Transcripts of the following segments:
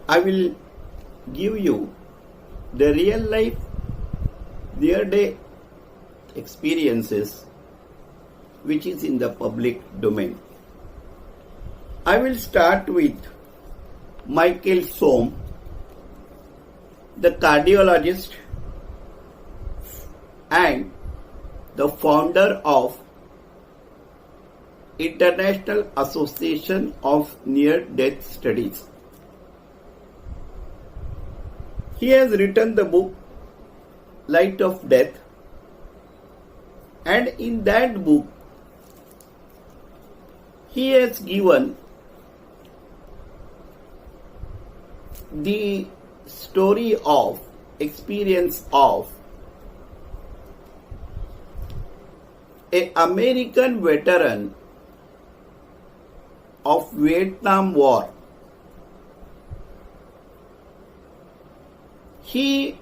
I will give you the real life near-death experiences which is in the public domain. I will start with Michael Soam, the cardiologist and the founder of International Association of Near-Death Studies. He has written the book Light of Death, and in that book he has given the story of experience of an American veteran of Vietnam War. He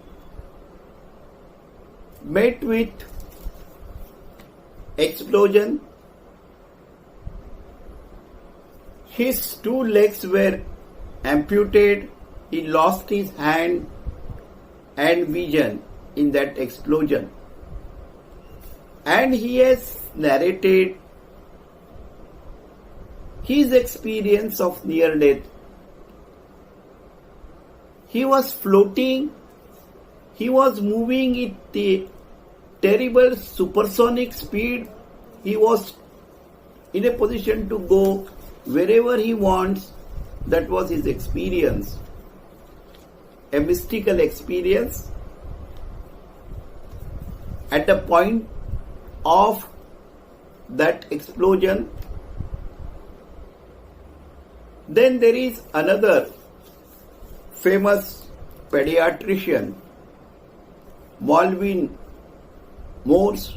met with explosion. His two legs were amputated. He lost his hand and vision in that explosion. And he has narrated his experience of near death. He was floating. He was moving at a terrible supersonic speed. He was in a position to go wherever he wants. That was his experience. A mystical experience. At the point of that explosion, then there is another famous pediatrician, Malvin Morse.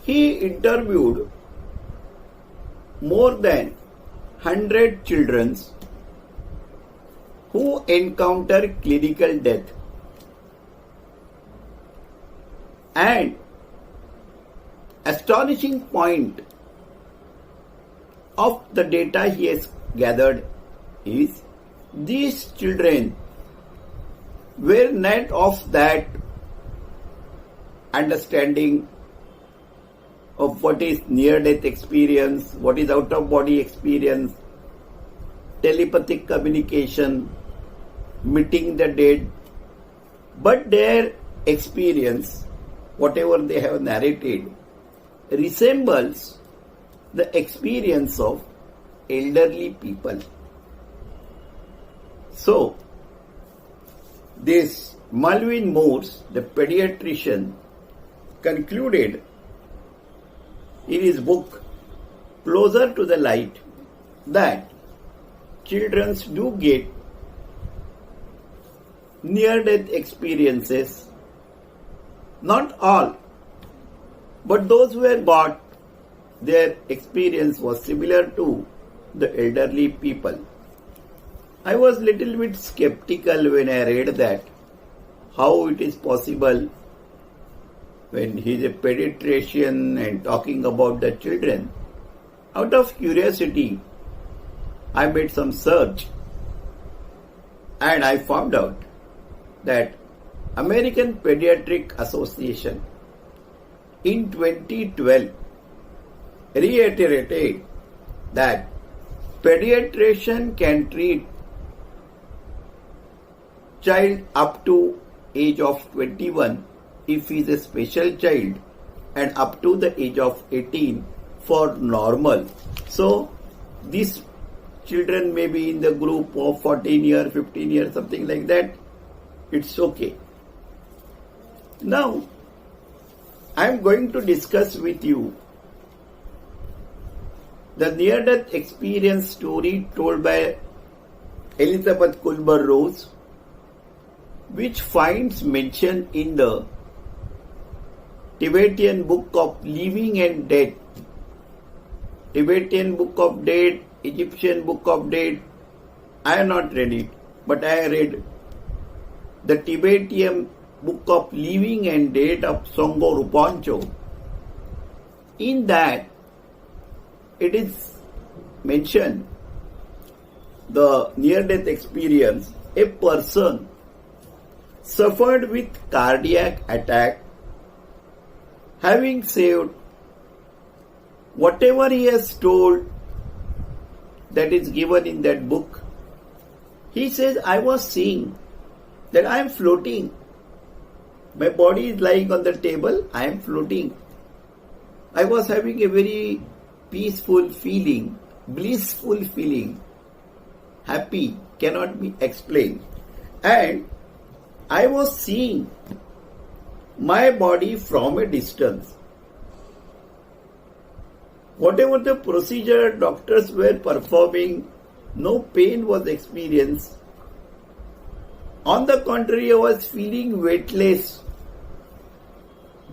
He interviewed more than 100 children who encounter clinical death. And astonishing point of the data he has gathered is these children were not of that understanding of what is near-death experience, what is out-of-body experience, telepathic communication, meeting the dead, but their experience, whatever they have narrated, resembles the experience of elderly people. So, this Malvin Morse, the pediatrician, concluded in his book Closer to the Light that children do get near-death experiences. Not all, but those who have got, their experience was similar to the elderly people. I was little bit skeptical when I read that, how it is possible when he is a pediatrician and talking about the children. Out of curiosity, I made some search and I found out that American Pediatric Association in 2012 reiterated that pediatrician can treat child up to age of 21 if he is a special child and up to the age of 18 for normal. So these children may be in the group of 14 years, 15 years, something like that. It's okay. Now, I am going to discuss with you the near-death experience story told by Elizabeth Kubler-Ross, which finds mention in the Tibetan Book of Living and Dead, Tibetan Book of Dead, Egyptian Book of Dead. I have not read it, but I read the Tibetan Book of Living and Dead of Songo Rupancho. In that, it is mentioned the near-death experience, a person suffered with cardiac attack, having saved whatever he has told that is given in that book. He says, I was seeing that I am floating. My body is lying on the table, I am floating. I was having a very peaceful feeling, blissful feeling, happy, cannot be explained. And I was seeing my body from a distance. Whatever the procedure doctors were performing, no pain was experienced. On the contrary, I was feeling weightless,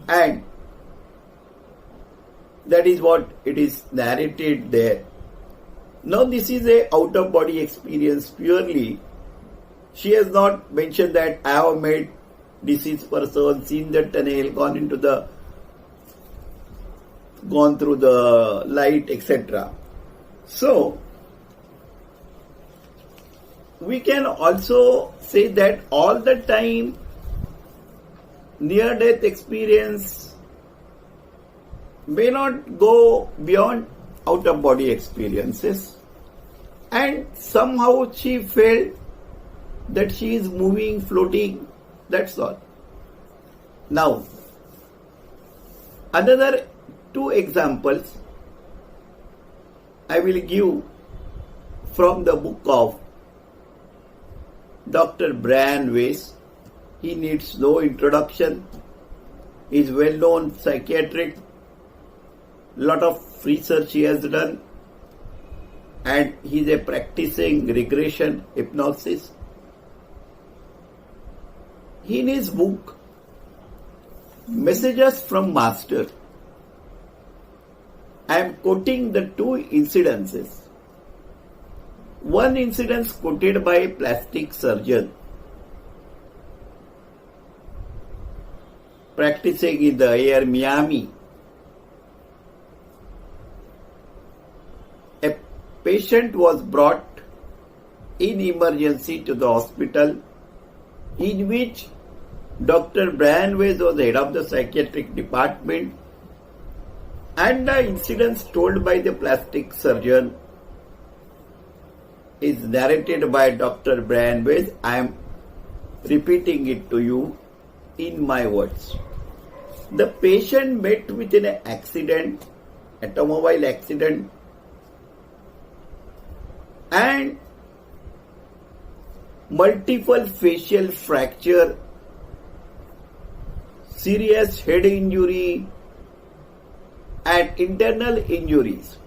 and that is what it is narrated there. Now this is a out-of-body experience purely. She has not mentioned that I have met deceased person, seen the tunnel, gone through the light, etc. So, we can also say that all the time near-death experience may not go beyond out-of-body experiences, and somehow she felt that she is moving, floating, that's all. Now, another two examples I will give from the book of Dr. Brian Weiss. He needs no introduction. He is well-known psychiatrist. Lot of research he has done, and he is a practicing regression hypnosis. In his book, Messages from Master, I am quoting the two incidences. One incident quoted by a plastic surgeon practicing in the air Miami. A patient was brought in emergency to the hospital, in which Dr. Brian Weiss was head of the psychiatric department, and the incidents told by the plastic surgeon is narrated by Dr. Brian Weiss. I am repeating it to you in my words. The patient met with an accident, automobile accident, and multiple facial fracture, serious head injury, and internal injuries.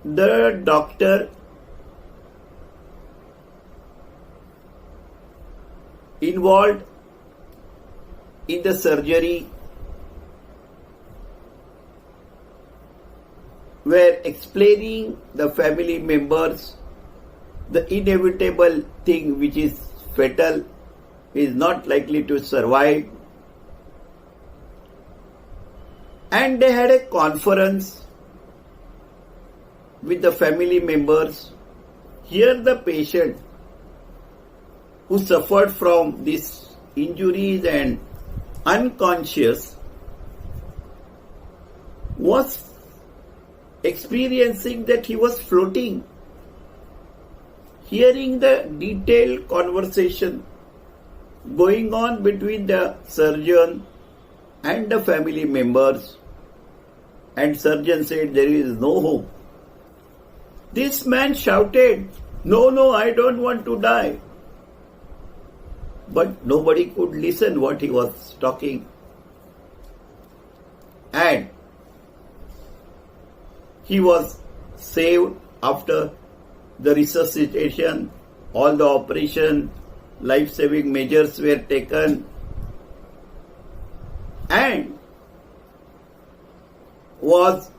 The doctor involved in the surgery were explaining the family members the inevitable thing which is fatal, is not likely to survive, and they had a conference with the family members. Here the patient who suffered from these injuries and unconscious was experiencing that he was floating, hearing the detailed conversation going on between the surgeon and the family members, and surgeon said there is no hope. This man shouted, no, I don't want to die. But nobody could listen what he was talking. And he was saved after the resuscitation, all the operation, life-saving measures were taken, and was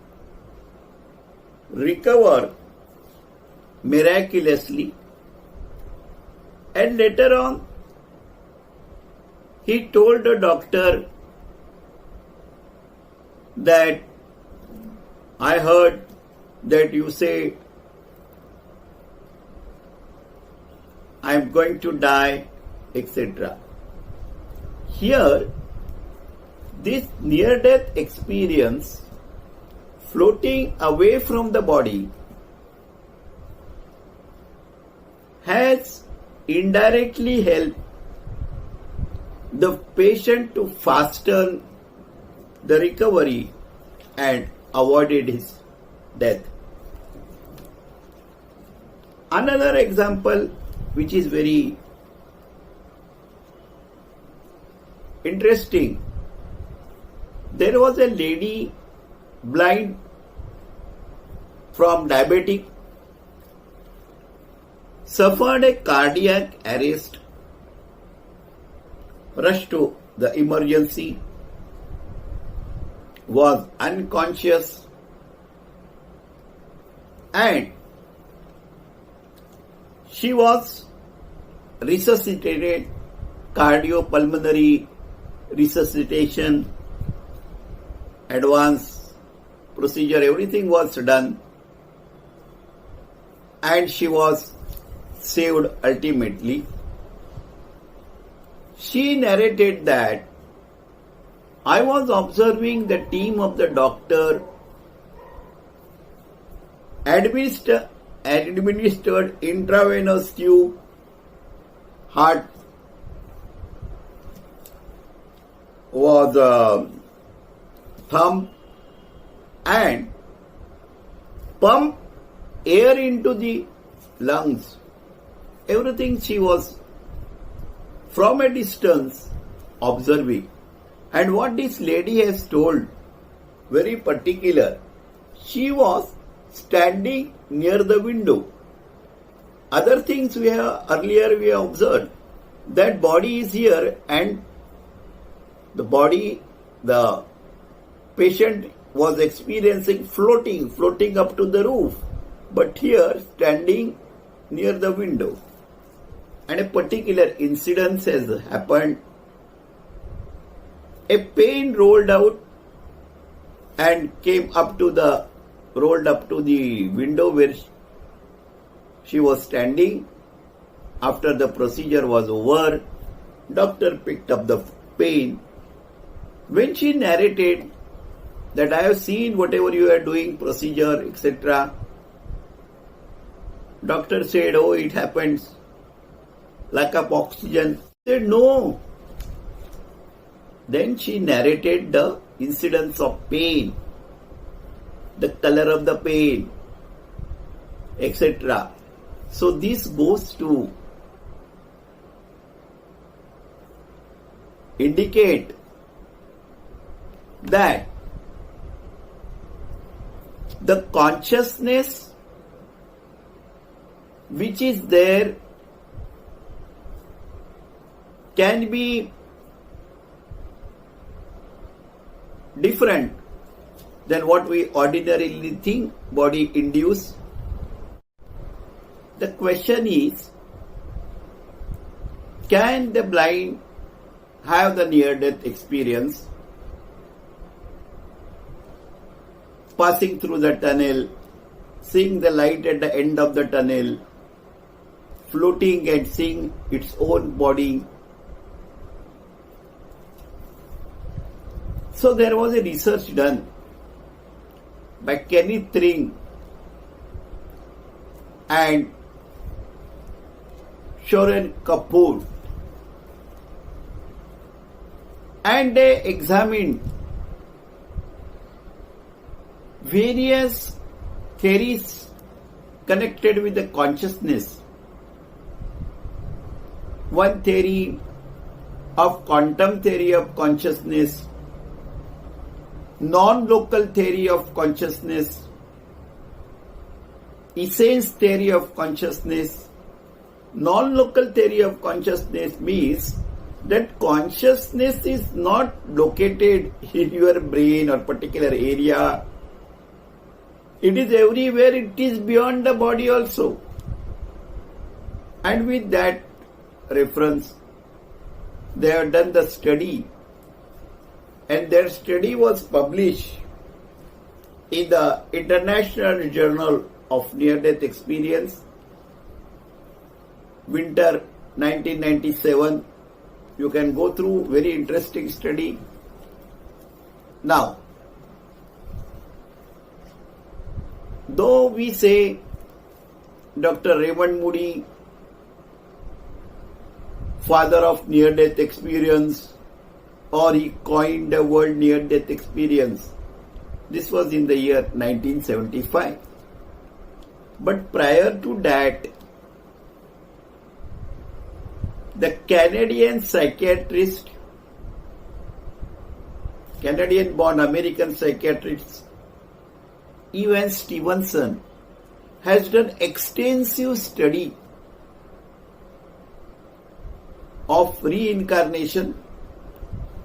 recovered miraculously. And later on, he told the doctor that I heard that you say I am going to die, etc. Here, this near-death experience floating away from the body has indirectly helped the patient to fasten the recovery and avoided his death. Another example which is very interesting, there was a lady blind from diabetic, suffered a cardiac arrest, rushed to the emergency, was unconscious, and she was resuscitated, cardiopulmonary resuscitation, advanced procedure, everything was done, and she was saved ultimately. She narrated that I was observing the team of the doctor administered intravenous tube, heart was thumb, and pump air into the lungs. Everything she was from a distance observing. And what this lady has told, very particular, she was standing near the window. Other things we have observed, that body is here and the patient was experiencing floating up to the roof, but here standing near the window. And a particular incident has happened. A pain rolled out and rolled up to the window where she was standing. After the procedure was over, doctor picked up the pain. When she narrated that I have seen whatever you are doing, procedure, etc., doctor said, oh, it happens, lack of oxygen. She said, no. Then she narrated the incidents of pain, the color of the pain, etc. So this goes to indicate that the consciousness which is there can be different than what we ordinarily think body induced. The question is, can the blind have the near-death experience, passing through the tunnel, seeing the light at the end of the tunnel, floating and seeing its own body? So there was a research done by Kenneth Ring and Shoren Kapoor, and they examined various theories connected with the consciousness. One theory of quantum theory of consciousness, non-local theory of consciousness, essence theory of consciousness. Non-local theory of consciousness means that consciousness is not located in your brain or particular area. It is everywhere, it is beyond the body also. And with that reference, they have done the study, and their study was published in the International Journal of Near-Death Experience, winter 1997. You can go through very interesting study. Now, though we say Dr. Raymond Moody, father of near-death experience, or he coined the word near-death experience, this was in the year 1975. But prior to that, the Canadian-born American psychiatrist Evan Stevenson has done extensive study of reincarnation.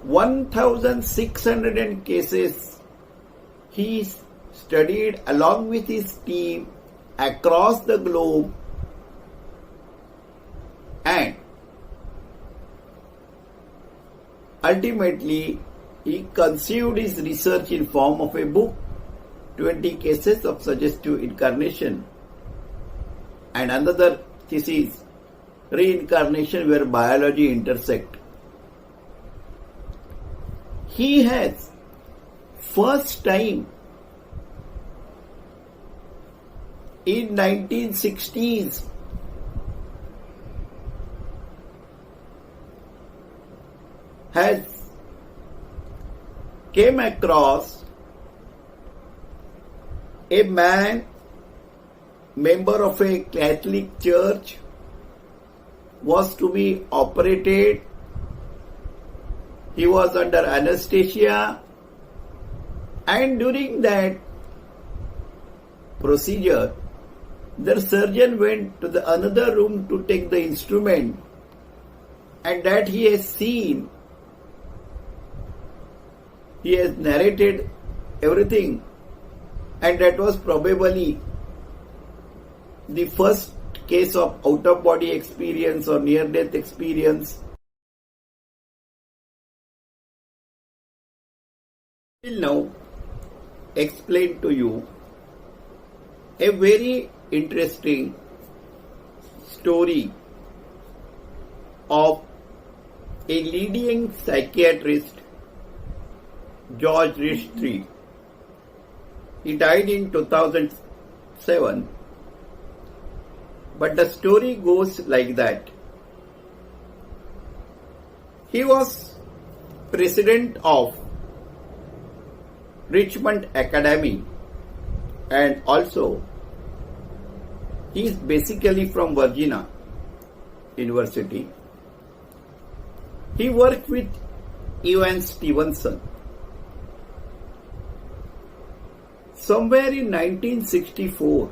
1,600 cases he studied along with his team across the globe, and ultimately he conceived his research in form of a book, 20 cases of suggestive incarnation, and another thesis, reincarnation where biology intersect. He has first time in 1960s has came across a man, member of a Catholic church, was to be operated. He was under anesthesia, and during that procedure, the surgeon went to the another room to take the instrument, and that he has seen. He has narrated everything, and that was probably the first case of out-of-body experience or near-death experience. I will now explain to you a very interesting story of a leading psychiatrist, George Richtry. He died in 2007, but the story goes like that. He was president of Richmond Academy, and also he is basically from Virginia University. He worked with Evan Stevenson. Somewhere in 1964,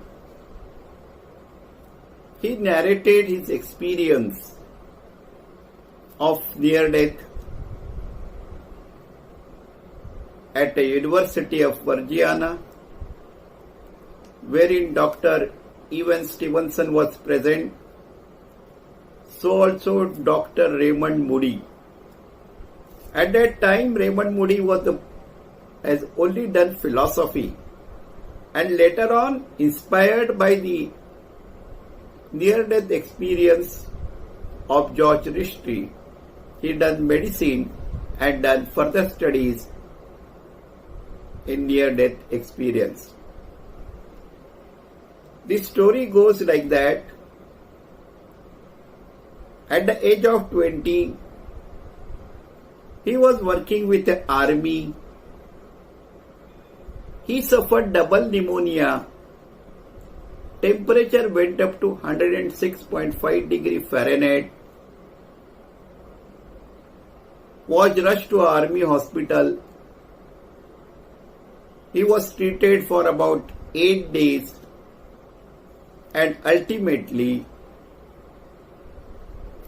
he narrated his experience of near-death at the University of Virginia, wherein Dr. Evan Stevenson was present, so also Dr. Raymond Moody. At that time, Raymond Moody has only done philosophy, and later on, inspired by the near-death experience of George Richtry, he done medicine and done further studies in near-death experience. This story goes like that. At the age of 20, he was working with the army. He suffered double pneumonia. Temperature went up to 106.5 degree Fahrenheit. Was rushed to army hospital. He was treated for about 8 days, and ultimately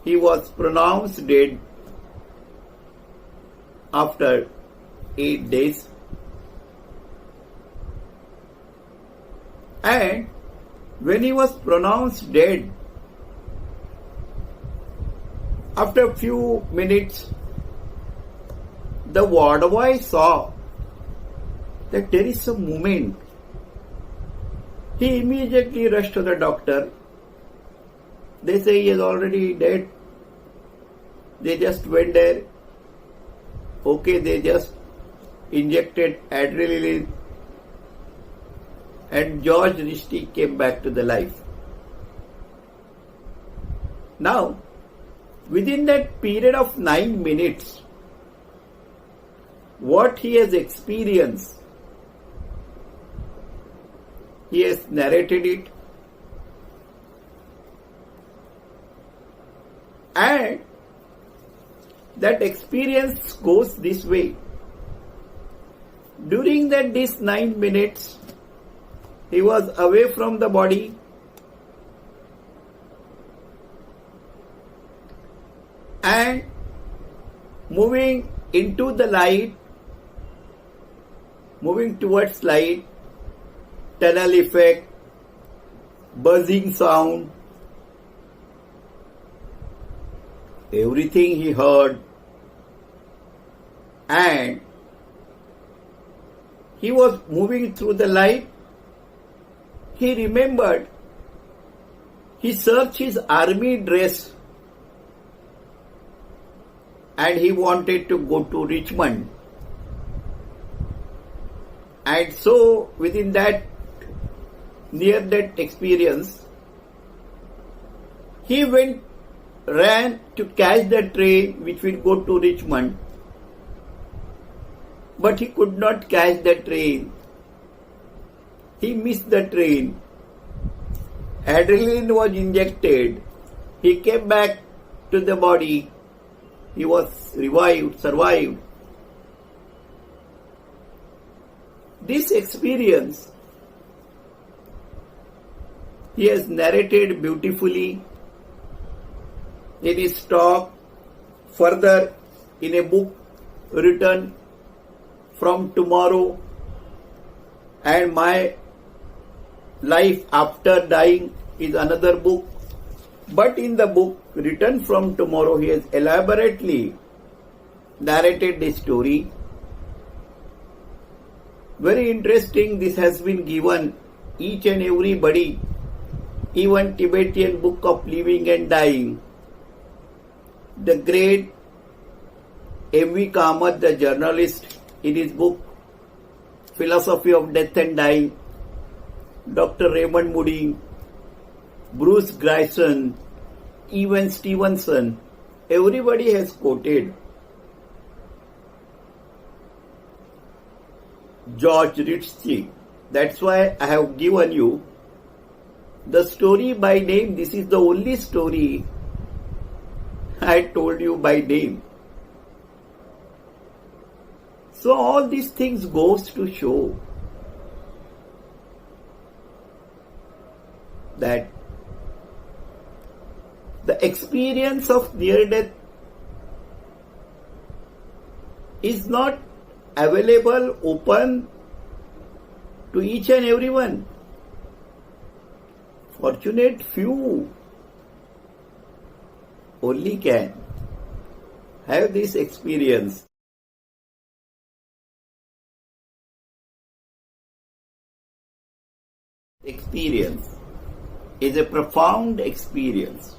he was pronounced dead after 8 days. And when he was pronounced dead, after a few minutes, the ward boy saw that there is some movement. He immediately rushed to the doctor, They say he is already dead. They just went there. Okay, they just injected adrenaline and George Rishti came back to the life. Now, within that period of 9 minutes, what he has experienced, he has narrated it, and that experience goes this way. During these 9 minutes, he was away from the body, and moving into the light, moving towards light, tunnel effect, buzzing sound, everything he heard, and he was moving through the light. He remembered, he searched his army dress and he wanted to go to Richmond. And so within that, near that experience, he ran to catch the train which will go to Richmond. But he could not catch the train. He missed the train. Adrenaline was injected. He came back to the body. He was survived. This experience he has narrated beautifully in his talk, further in a book written From Tomorrow and My Life After Dying is another book. But in the book written From Tomorrow, he has elaborately narrated the story. Very interesting, this has been given each and everybody, even Tibetan book of living and dying. The great M.V. Kamath, the journalist, in his book Philosophy of Death and Dying, Dr. Raymond Moody, Bruce Grayson, even Stevenson, everybody has quoted George Rishti. That's why I have given you the story by name. This is the only story I told you by name. So all these things goes to show that the experience of near death is not available, open to each and everyone. Fortunate few only can have this experience. Experience is a profound experience.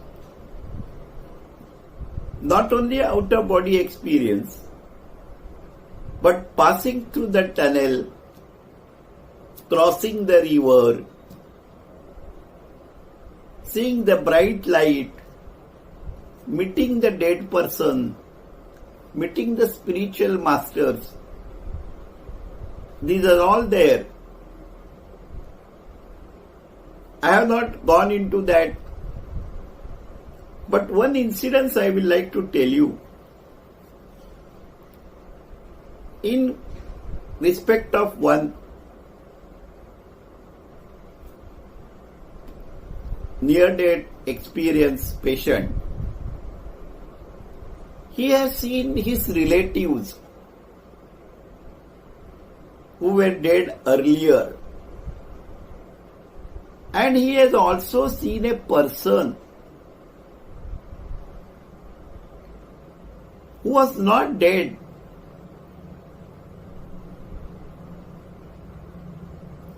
Not only outer body experience, but passing through the tunnel, crossing the river, seeing the bright light, meeting the dead person, meeting the spiritual masters. These are all there. I have not gone into that, but one incident I will like to tell you in respect of one near-death experience patient. He has seen his relatives who were dead earlier, and he has also seen a person who was not dead.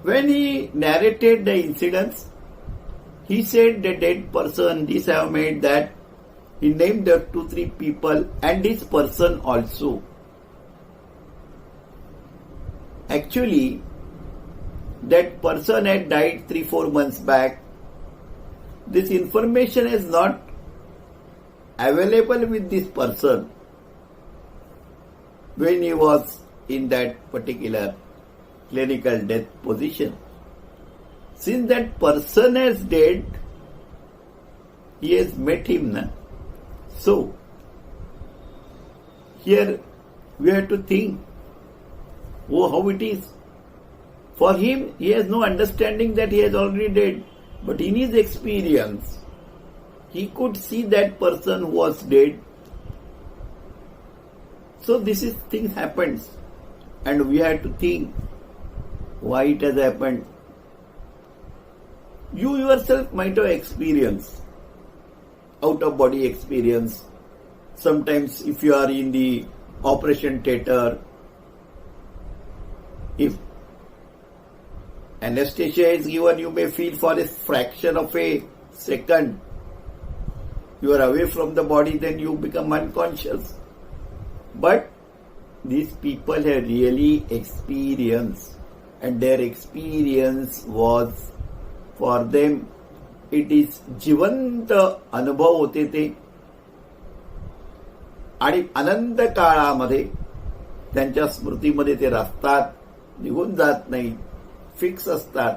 When he narrated the incidents, He said the dead person, this I have made that. He named the 2-3 people and this person also. Actually, that person had died 3-4 months back. This information is not available with this person when he was in that particular clinical death position. Since that person is dead, he has met him now. So, here we have to think, how it is. For him, he has no understanding that he has already dead. But in his experience, he could see that person who was dead. So this is thing happens. And we have to think why it has happened. You yourself might have experienced out of body experience. Sometimes if you are in the operation theatre, if anesthesia is given, you may feel for a fraction of a second you are away from the body, then you become unconscious. But these people have really experienced, and their experience was for them, it is जिवंत अनुभव होते ते आणि अनंत काळामध्ये त्यांच्या स्मृतीमध्ये ते राहतात, निघून जात नाही, फिक्स असतात.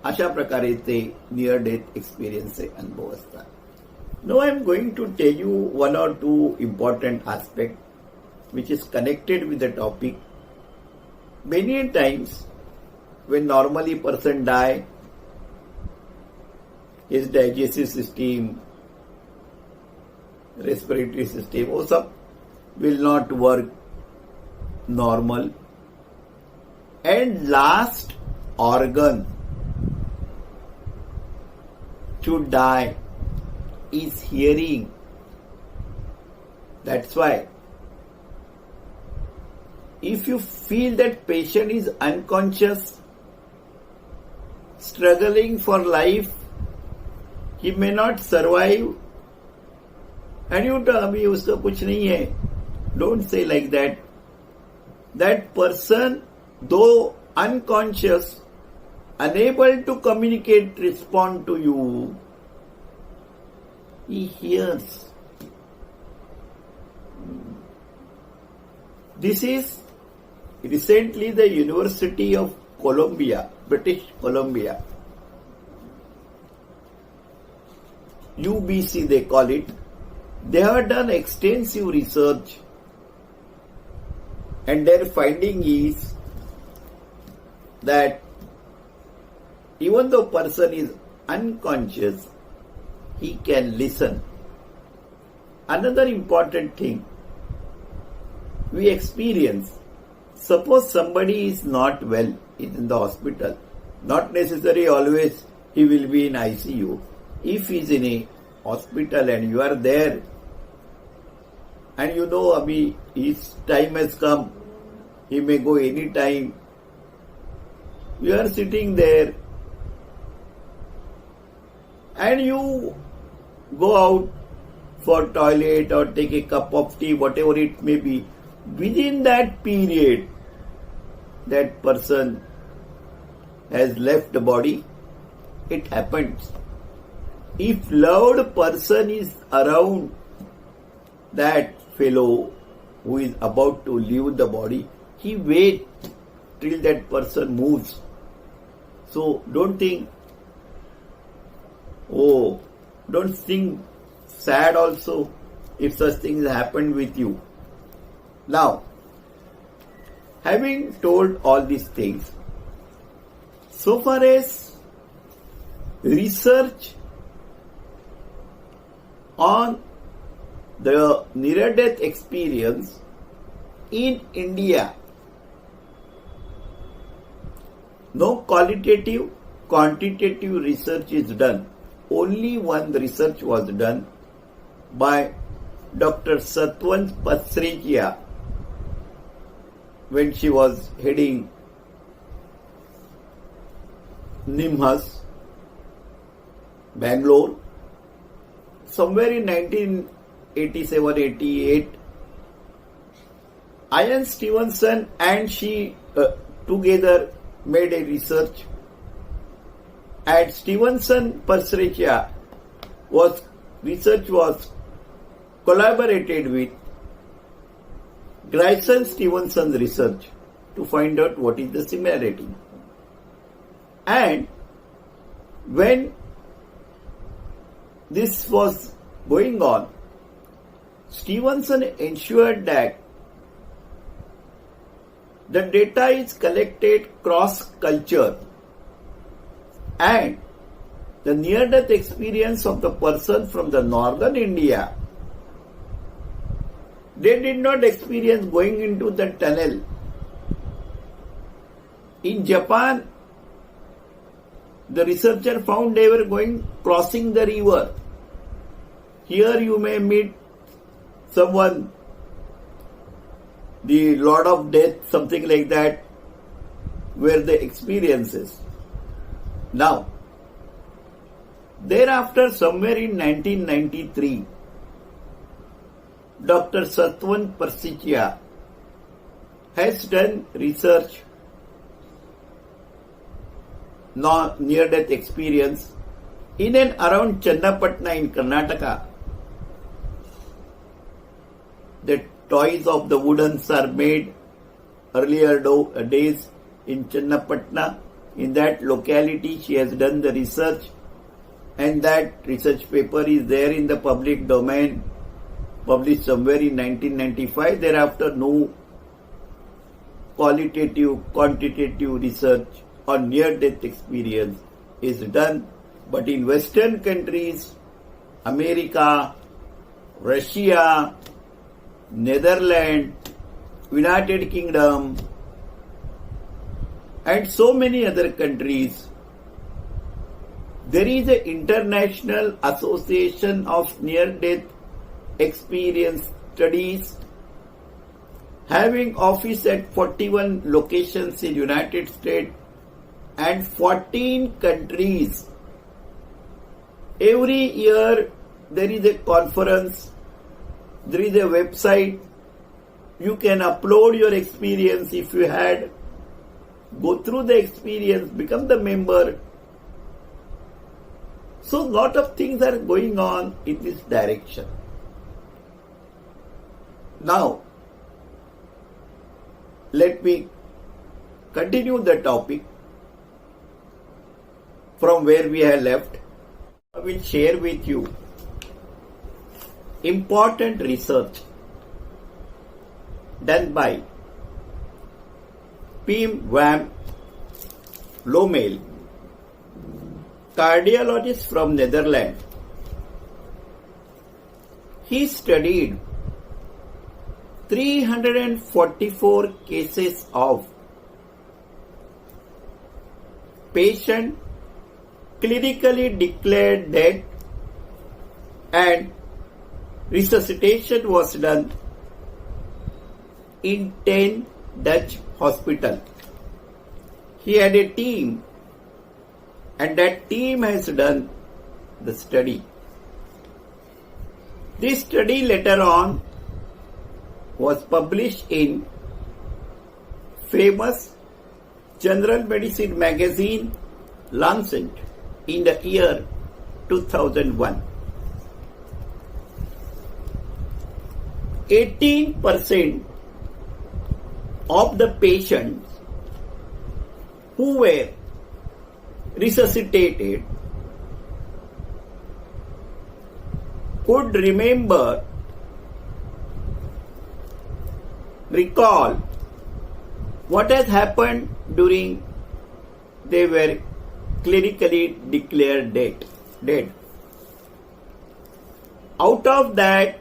अशा प्रकारे ते नियर डेथ एक्सपिरियन्सचे अनुभव असतात. Now I am going to tell you 1 or 2 important aspects which is connected with the topic. Many times when normally person die, his digestive system, respiratory system, वो सब will not work normal, and last organ to die is hearing. That's why if you feel that patient is unconscious, struggling for life, he may not survive, and you tell me uska kuch nahi hai, don't say like that. That person, though unconscious, unable to communicate, respond to you, he hears. This is recently the University of Columbia, British Columbia, UBC they call it. They have done extensive research, and their finding is that even though person is unconscious, he can listen. Another important thing we experience, suppose somebody is not well, is in the hospital, not necessarily always he will be in ICU. If he is in a hospital and you are there, and you know abhi his time has come, he may go any time, you are sitting there and you go out for toilet or take a cup of tea, whatever it may be, within that period that person has left the body, it happens. If loved person is around that fellow who is about to leave the body, he waits till that person moves. So don't think, don't think sad also if such things happen with you. Now, having told all these things, so far as research on the near-death experience in India, no qualitative, quantitative research is done. Only one research was done by Dr. Satwant Pasrikia when she was heading NIMHAS, Bangalore, somewhere in 1987-88, Ian Stevenson and she together made a research, and Stevenson Persretia research was collaborated with Grayson Stevenson's research to find out what is the similarity. And when this was going on, Stevenson ensured that the data is collected cross-culture and the near-death experience of the person from the northern India, they did not experience going into the tunnel. In Japan, the researcher found they were crossing the river. Here you may meet someone, the Lord of Death, something like that, where the experiences. Now, thereafter, somewhere in 1993, Dr. Satwan Persichia has done research near-death experience in and around Channapatna in Karnataka. The toys of the woodens are made earlier days in Channapatna. In that locality, she has done the research, and that research paper is there in the public domain, published somewhere in 1995. Thereafter, no qualitative, quantitative research on near-death experience is done. But in Western countries, America, Russia, Netherlands, United Kingdom, and so many other countries, there is an International Association of Near-Death Experience Studies having office at 41 locations in United States and 14 countries. Every year there is a conference, there is a website, you can upload your experience if you had, go through the experience, become the member. So lot of things are going on in this direction. Now, let me continue the topic from where we have left. I will share with you important research done by Pim van Lommel, cardiologist from Netherlands. He studied 344 cases of patient clinically declared dead, and resuscitation was done in 10 Dutch hospitals. He had a team, and that team has done the study. This study later on was published in famous general medicine magazine Lancet in the year 2001. 18% of the patients who were resuscitated could recall what has happened during they were clinically declared dead. Out of that,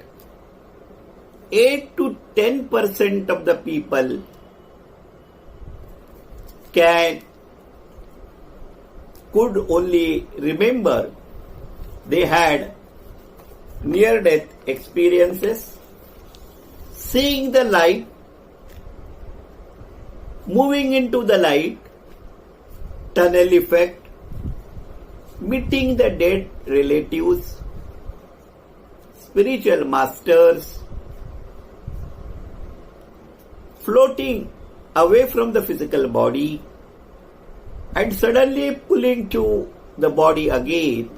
8 to 10% of the people could only remember they had near-death experiences, seeing the light, moving into the light, tunnel effect, meeting the dead relatives, spiritual masters, floating away from the physical body and suddenly pulling to the body again,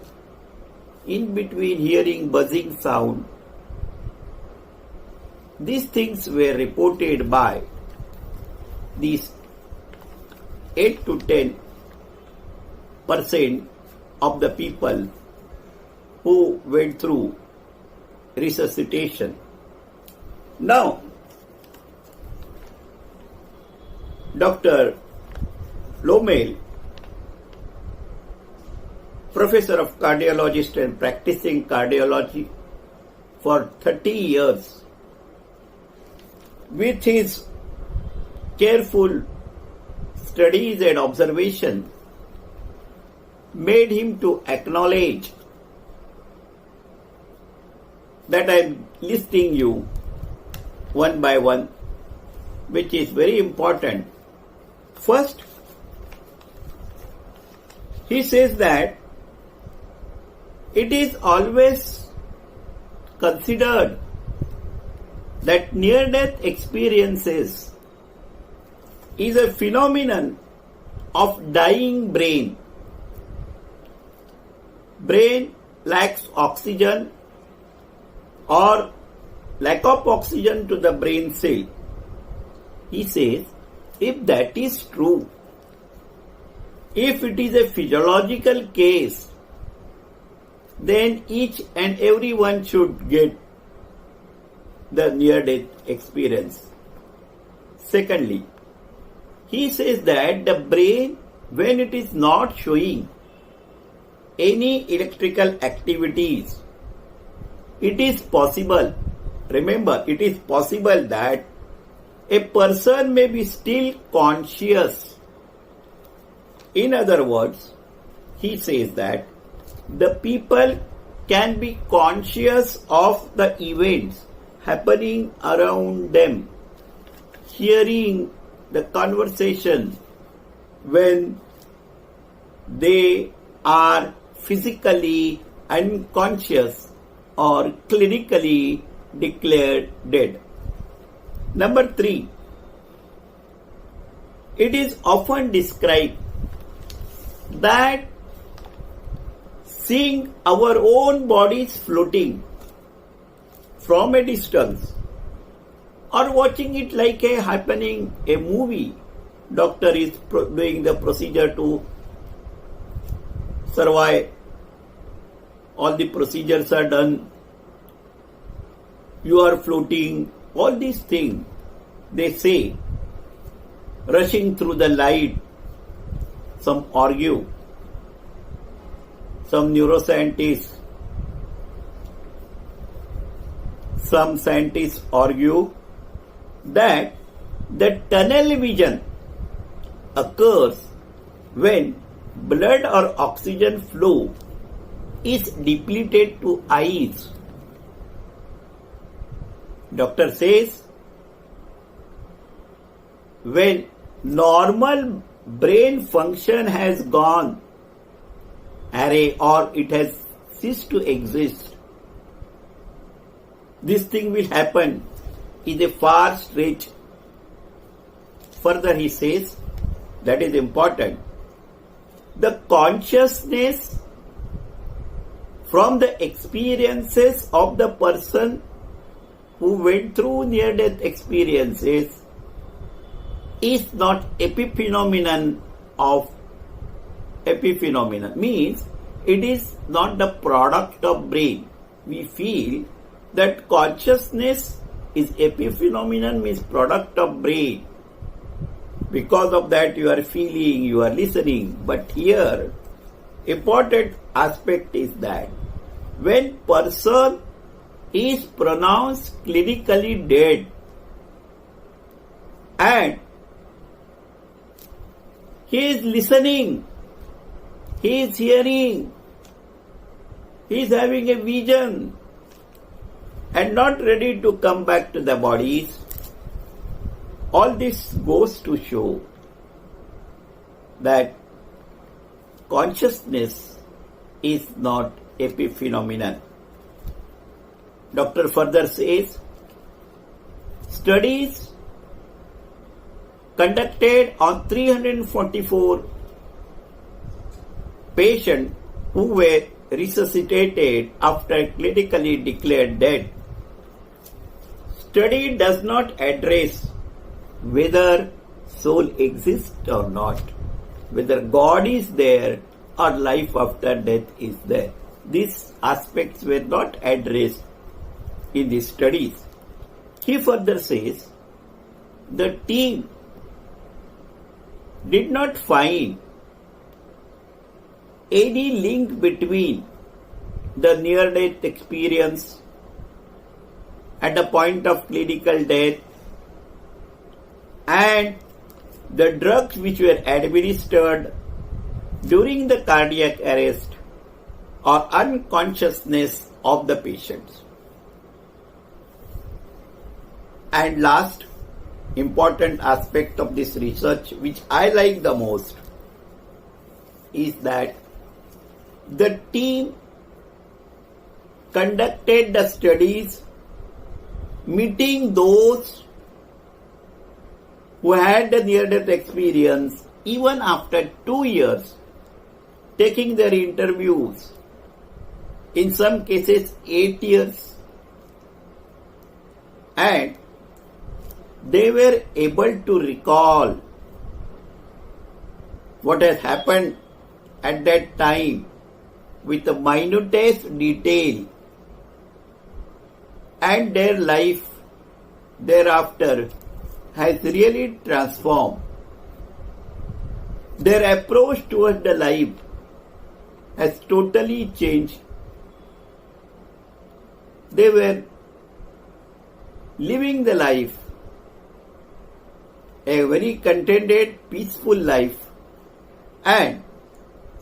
in between hearing buzzing sound. These things were reported by these 8 to 10% of the people who went through resuscitation. Now, Dr. Lomel, professor of cardiologist and practicing cardiology for 30 years, with his careful studies and observation, made him to acknowledge that I am listing you one by one, which is very important. First, he says that it is always considered that near-death experiences is a phenomenon of dying brain. Brain lacks oxygen or lack of oxygen to the brain cell. He says, if that is true, if it is a physiological case, then each and everyone should get the near-death experience. Secondly, he says that the brain, when it is not showing any electrical activities, it is possible, remember, it is possible that a person may be still conscious. In other words, he says that the people can be conscious of the events happening around them, hearing the conversation when they are physically unconscious or clinically declared dead. Number 3, it is often described that seeing our own bodies floating from a distance or watching it like a movie. Doctor is doing the procedure to survive. All the procedures are done. You are floating. All these things, they say, rushing through the light. Some argue. Some neuroscientists, some scientists argue that the tunnel vision occurs when blood or oxygen flow is depleted to eyes. Doctor says when normal brain function has gone array or it has ceased to exist, this thing will happen in a far stretch. Further he says, that is important, the consciousness from the experiences of the person who went through near-death experiences is not epiphenomenon of epiphenomenon, means it is not the product of brain. We feel that consciousness is epiphenomenon, means product of brain. Because of that you are feeling, you are listening. But here, important aspect is that when person is pronounced clinically dead and he is listening, he is hearing, he is having a vision and not ready to come back to the bodies, all this goes to show that consciousness is not epiphenomenon. Doctor further says, studies conducted on 344 patients who were resuscitated after clinically declared dead. Study does not address whether soul exists or not, whether God is there or life after death is there. These aspects were not addressed in the studies. He further says, the team did not find any link between the near-death experience at the point of clinical death and the drugs which were administered during the cardiac arrest or unconsciousness of the patients. And last important aspect of this research, which I like the most, is that the team conducted the studies meeting those who had the near-death experience even after 2 years, taking their interviews, in some cases 8 years, and they were able to recall what has happened at that time with the minutest detail, and their life thereafter has really transformed. Their approach towards the life has totally changed. They were living the life, a very contented, peaceful life, and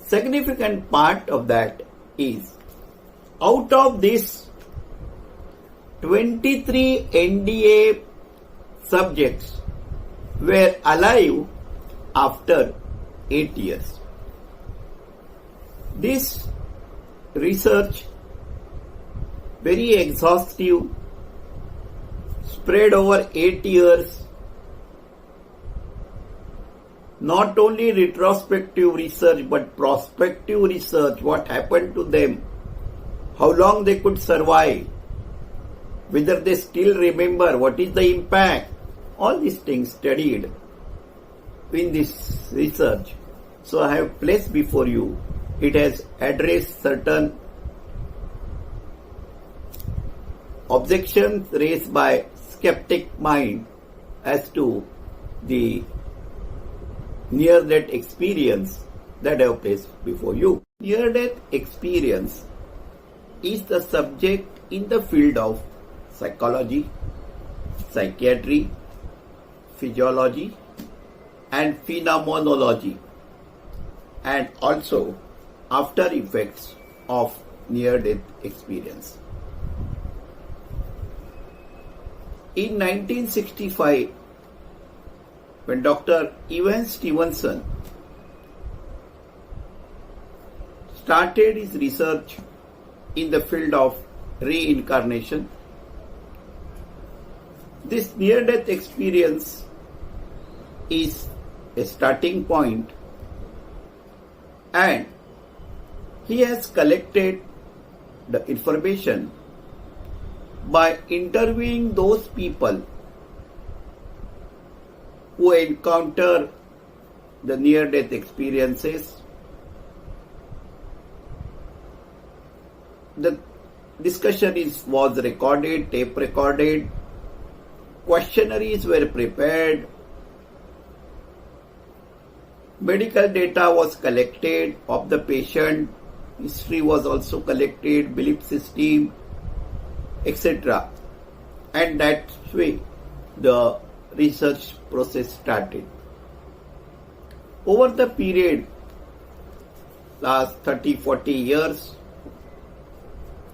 significant part of that is, out of this 23 NDA subjects were alive after 8 years. This research, very exhaustive, spread over 8 years, not only retrospective research but prospective research, what happened to them, how long they could survive, whether they still remember, what is the impact, all these things studied in this research. So I have placed before you, it has addressed certain objections raised by skeptic mind as to the near-death experience that I have placed before you. Near-death experience is the subject in the field of psychology, psychiatry, physiology and phenomenology, and also after effects of near-death experience. In 1965, when Dr. Evan Stevenson started his research in the field of reincarnation, this near-death experience is a starting point, and he has collected the information by interviewing those people who encounter the near-death experiences. The discussion was recorded, tape recorded, questionnaires were prepared, medical data was collected of the patient, history was also collected, belief system, etc. And that way the research process started. Over the period, last 30-40 years,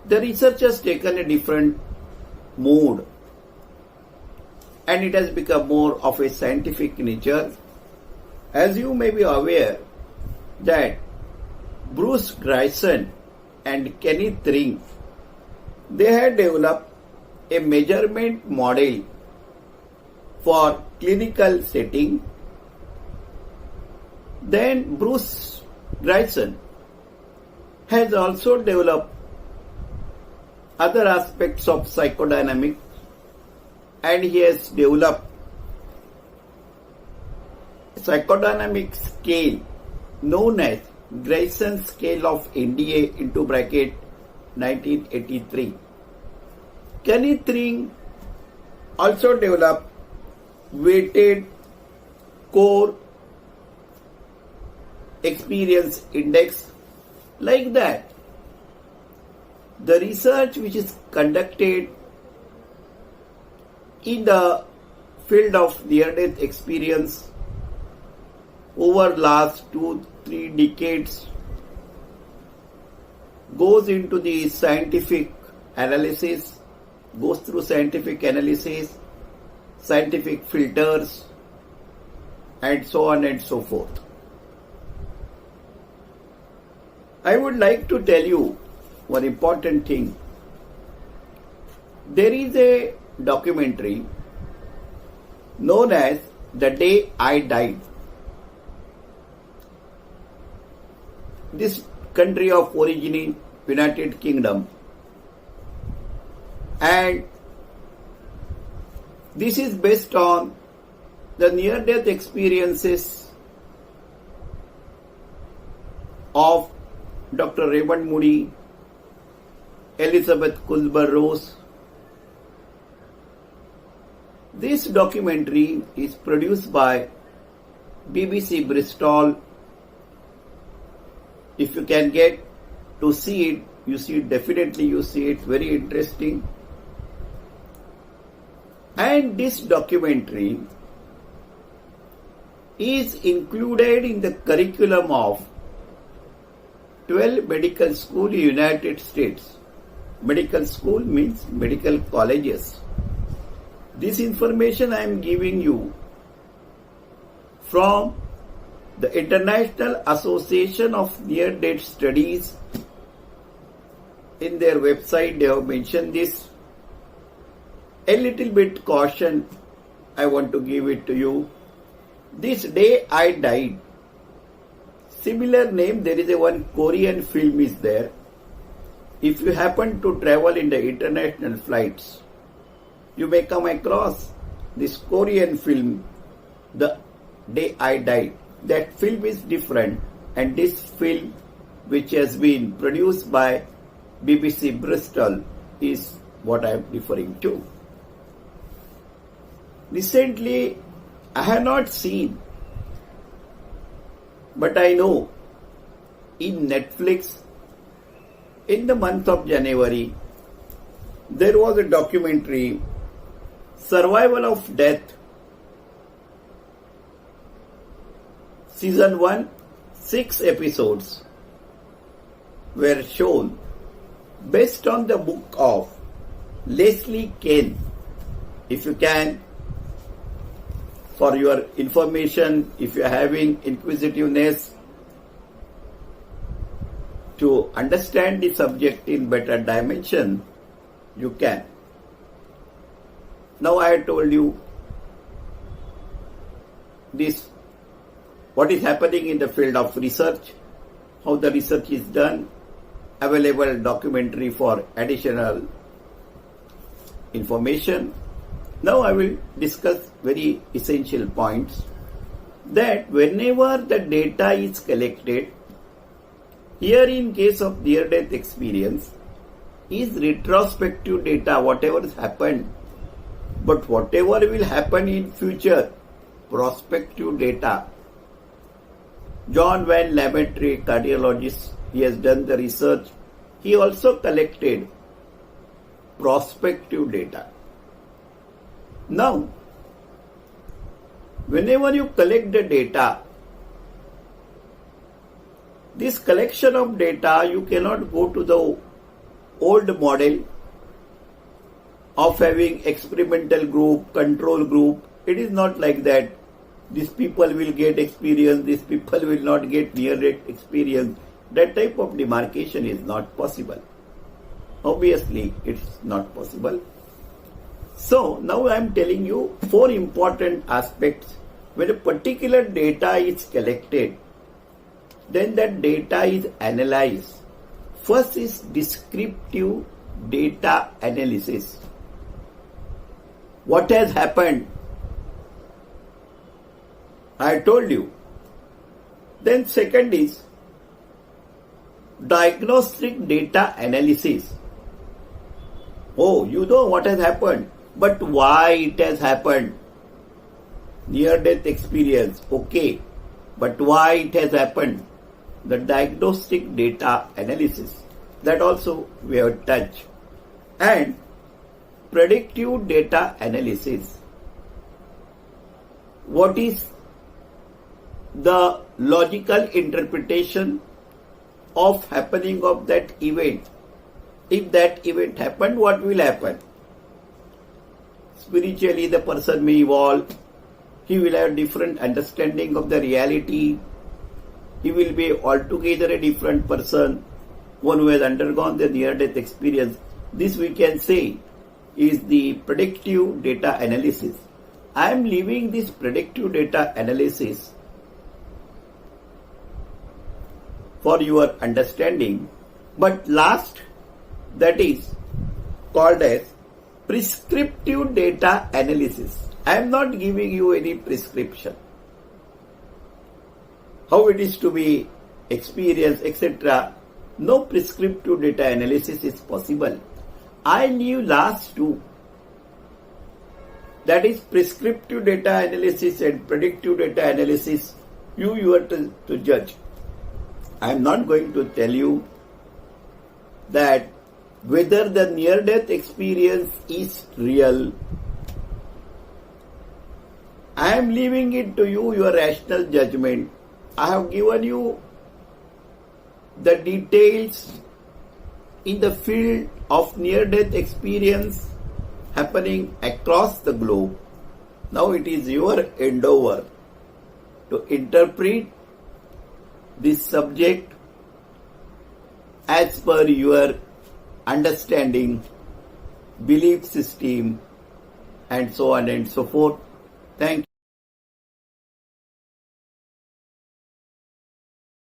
the research has taken a different mood and it has become more of a scientific nature. As you may be aware that Bruce Grayson and Kenneth Ring, they had developed a measurement model for clinical setting. Then Bruce Grayson has also developed other aspects of psychodynamics, and he has developed a psychodynamic scale known as Grayson Scale of NDA into bracket 1983. Kenneth Ring also developed weighted core experience index. Like that, the research which is conducted in the field of near-death experience over last 2-3 decades goes into the scientific analysis, goes through scientific analysis, scientific filters, and so on and so forth. I would like to tell you one important thing. There is a documentary known as The Day I Died. This country of origin, United Kingdom, and this is based on the near-death experiences of Dr. Raymond Moody, Elizabeth Kubler-Ross. This documentary is produced by BBC Bristol. If you can get to see it, you see it, definitely you see it, very interesting. And this documentary is included in the curriculum of 12 medical schools in United States. Medical school means medical colleges. This information I am giving you from the International Association of Near-Death Studies. In their website they have mentioned this. A little bit caution I want to give it to you. This Day I Died, similar name, there is a one Korean film is there. If you happen to travel in the international flights, you may come across this Korean film, The Day I Died. That film is different, and this film, which has been produced by BBC Bristol, is what I am referring to. Recently, I have not seen, but I know in Netflix, in the month of January, there was a documentary, Survival of Death, Season 1, 6 episodes were shown based on the book of Leslie Kean. If you can, for your information, if you are having inquisitiveness to understand the subject in better dimension, you can. Now I have told you this, what is happening in the field of research, how the research is done, available documentary for additional information. Now I will discuss very essential points, that whenever the data is collected, here in case of near-death experience, is retrospective data, whatever has happened, but whatever will happen in future, prospective data. John Van Lamentry, cardiologist, he has done the research. He also collected prospective data. Now, whenever you collect the data, this collection of data, you cannot go to the old model of having experimental group, control group. It is not like that. These people will get experience, these people will not get near-death experience. That type of demarcation is not possible. Obviously, it's not possible. So, now I am telling you 4 important aspects. When a particular data is collected, then that data is analyzed. First is descriptive data analysis. What has happened? I told you. Then second is diagnostic data analysis. Oh, you know what has happened, but why it has happened? Near-death experience, okay, but why it has happened? The diagnostic data analysis, that also we have touched. And predictive data analysis. What is the logical interpretation of happening of that event? If that event happened, what will happen? Spiritually, the person may evolve. He will have different understanding of the reality. He will be altogether a different person, one who has undergone the near-death experience. This we can say is the predictive data analysis. I am leaving this predictive data analysis for your understanding. But last, that is called as prescriptive data analysis. I am not giving you any prescription. How it is to be experienced, etc. No prescriptive data analysis is possible. I leave last 2. That is prescriptive data analysis and predictive data analysis. You are to judge. I am not going to tell you that whether the near-death experience is real. I am leaving it to you, your rational judgment. I have given you the details in the field of near-death experience happening across the globe. Now it is your endeavor to interpret this subject as per your understanding, belief system, and so on and so forth. Thank you.